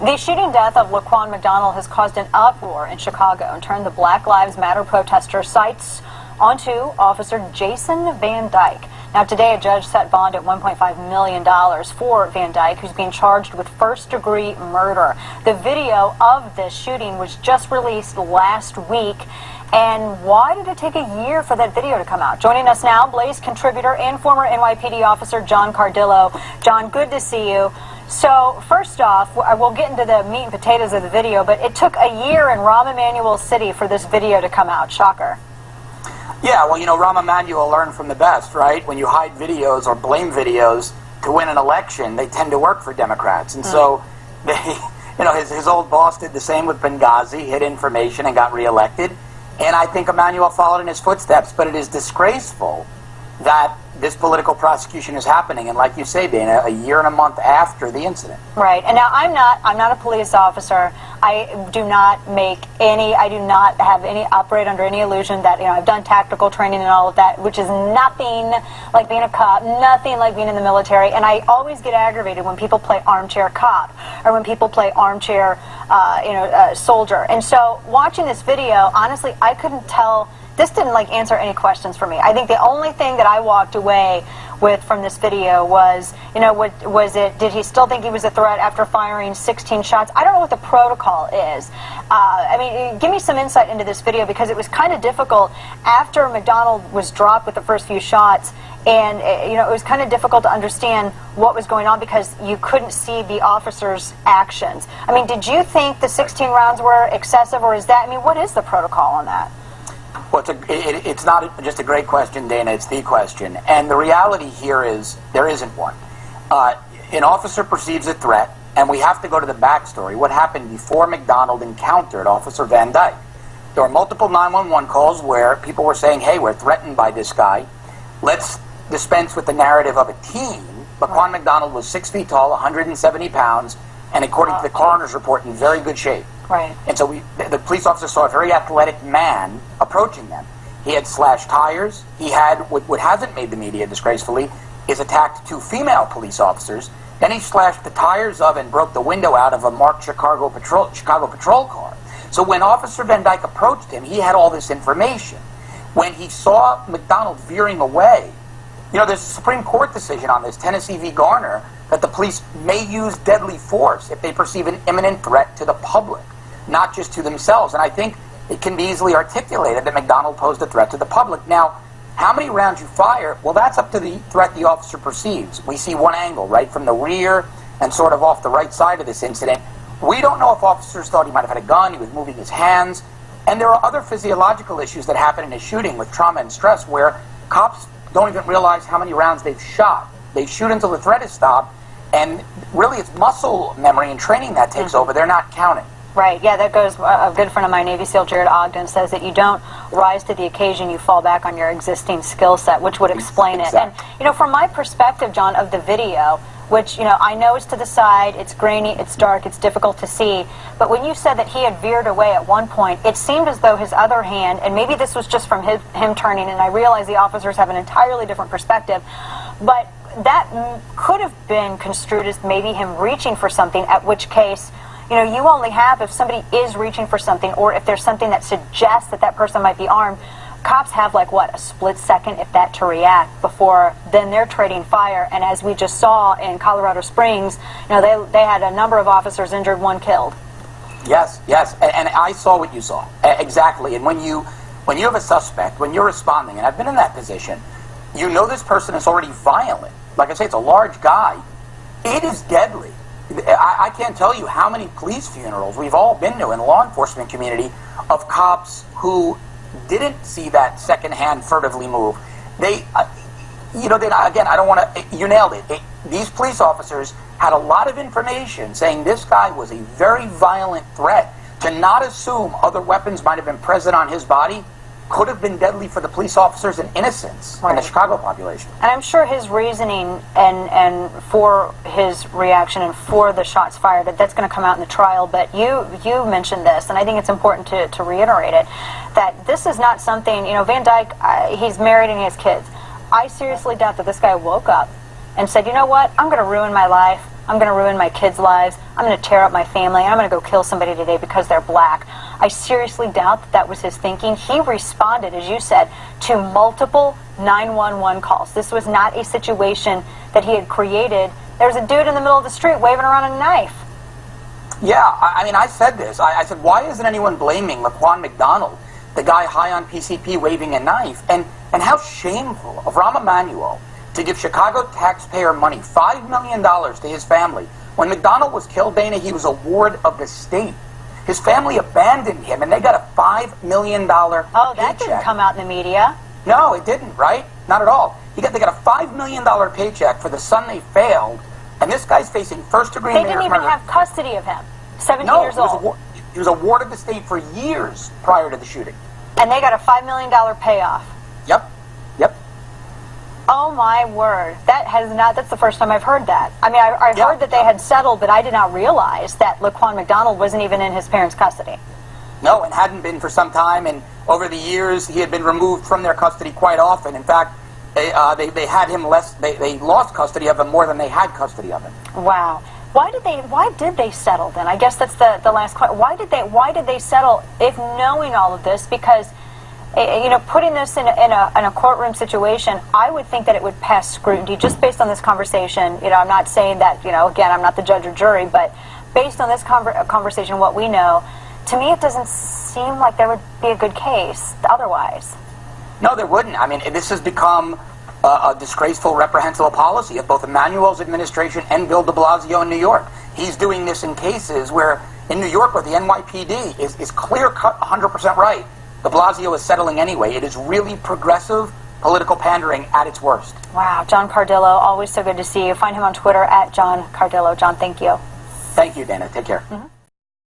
The shooting death of LaQuan McDonald has caused an uproar in Chicago and turned the Black Lives Matter protesters' sights onto Officer Jason Van Dyke. Now, today, a judge set bond at $1.5 million for Van Dyke, who's being charged with first-degree murder. The video of this shooting was just released last week. And why did it take a year for that video to come out? Joining us now, Blaze contributor and former NYPD officer John Cardillo. John, good to see you. So, first off, we'll get into the meat and potatoes of the video, but it took a year in Rahm Emanuel City for this video to come out. Shocker. Yeah, well, you know, Rahm Emanuel learned from the best, right? When you hide videos or blame videos to win an election, they tend to work for Democrats. And so, they, you know, his old boss did the same with Benghazi, hid information and got reelected. And I think Emanuel followed in his footsteps, but it is disgraceful that this political prosecution is happening, and like you say, Dana, a year and a month after the incident. Right, and now I'm not a police officer. I do not have any, operate under any illusion that, you know, I've done tactical training and all of that, which is nothing like being a cop, nothing like being in the military, and I always get aggravated when people play armchair cop, or when people play armchair, soldier. And so, watching this video, honestly, I couldn't tell. This didn't answer any questions for me. I think the only thing that I walked away with from this video was, you know, did he still think he was a threat after firing 16 shots? I don't know what the protocol is. I mean, give me some insight into this video, because it was kind of difficult after McDonald was dropped with the first few shots, and you know, it was kind of difficult to understand what was going on because you couldn't see the officers' actions. I mean, did you think the 16 rounds were excessive, or is that, I mean, what is the protocol on that? Well, it's not just a great question, Dana, it's the question. And the reality here is there isn't one. An officer perceives a threat, and we have to go to the backstory. What happened before McDonald encountered Officer Van Dyke? There were multiple 911 calls where people were saying, hey, we're threatened by this guy. Let's dispense with the narrative of a team. LaQuan McDonald was 6 feet tall, 170 pounds, and according to the coroner's report, in very good shape. Right. And so the police officer saw a very athletic man approaching them. He had slashed tires. He had, what hasn't made the media disgracefully, is attacked 2 female police officers. Then he slashed the tires of and broke the window out of a marked Chicago patrol car. So when Officer Van Dyke approached him, he had all this information. When he saw McDonald veering away, you know, there's a Supreme Court decision on this, Tennessee v. Garner, that the police may use deadly force if they perceive an imminent threat to the public, not just to themselves. And I think it can be easily articulated that McDonald posed a threat to the public. Now, how many rounds you fire, well, that's up to the threat the officer perceives. We see one angle, right, from the rear and sort of off the right side of this incident. We don't know if officers thought he might have had a gun, he was moving his hands. And there are other physiological issues that happen in a shooting with trauma and stress where cops don't even realize how many rounds they've shot. They shoot until the threat is stopped, and really it's muscle memory and training that takes over. They're not counting. Right, yeah, that goes, a good friend of mine, Navy SEAL Jared Ogden, says that you don't rise to the occasion, you fall back on your existing skill set, which would explain it. And, you know, from my perspective, John, of the video, which, you know, I know it's to the side, it's grainy, it's dark, it's difficult to see, but when you said that he had veered away at one point, it seemed as though his other hand, and maybe this was just from him turning, and I realize the officers have an entirely different perspective, but that could have been construed as maybe him reaching for something, at which case, you know, you only have, if somebody is reaching for something, or if there's something that suggests that that person might be armed, cops have, like, what, a split second, if that, to react before then they're trading fire. And as we just saw in Colorado Springs, you know, they had a number of officers injured, 1 killed. Yes, yes, and I saw what you saw, exactly. And when you have a suspect, when you're responding, and I've been in that position, you know this person is already violent. Like I say, it's a large guy. It is deadly. I can't tell you how many police funerals we've all been to in the law enforcement community of cops who didn't see that second-hand furtively move. They, you know, again, I don't want to, you nailed it. These police officers had a lot of information saying this guy was a very violent threat. To not assume other weapons might have been present on his body could have been deadly for the police officers and innocents in the Chicago population. And I'm sure his reasoning and for his reaction and for the shots fired, that's going to come out in the trial. But you mentioned this, and I think it's important to reiterate it, that this is not something, you know, Van Dyke, he's married and he has kids. I seriously doubt that this guy woke up and said, you know what, I'm going to ruin my life. I'm going to ruin my kids' lives, I'm going to tear up my family, I'm going to go kill somebody today because they're black. I seriously doubt that that was his thinking. He responded, as you said, to multiple 911 calls. This was not a situation that he had created. There's a dude in the middle of the street waving around a knife. Yeah, I mean, I said this. I said, why isn't anyone blaming LaQuan McDonald, the guy high on PCP waving a knife? And how shameful of Rahm Emanuel to give Chicago taxpayer money, $5 million to his family. When McDonald was killed, Dana, he was a ward of the state. His family abandoned him, and they got a $5 million Oh, that paycheck. didn't come out in the media. No, it didn't, right? Not at all. They got a $5 million paycheck for the son they failed, and this guy's facing first-degree murder. They didn't even have custody of him. 17 years old. He was a ward of the state for years prior to the shooting. And they got a $5 million payoff. Yep. Oh my word. That's the first time I've heard that. I mean, I heard that they had settled, but I did not realize that LaQuan McDonald wasn't even in his parents' custody. No, and hadn't been for some time, and over the years he had been removed from their custody quite often. In fact, they had him less, they lost custody of him more than they had custody of him. Wow. Why did they settle then? I guess that's the last question. Why did they settle if knowing all of this? Because putting this in a courtroom situation, I would think that it would pass scrutiny just based on this conversation. I'm not saying that, again, I'm not the judge or jury, but based on this conversation, what we know, to me it doesn't seem like there would be a good case otherwise. No, there wouldn't. I mean, this has become a disgraceful, reprehensible policy of both Emanuel's administration and Bill de Blasio in New York. He's doing this in cases where, in New York, where the NYPD is clear-cut 100% right. De Blasio is settling anyway. It is really progressive political pandering at its worst. Wow. John Cardillo, always so good to see you. Find him on Twitter at John Cardillo. John, thank you. Thank you, Dana. Take care. Mm-hmm.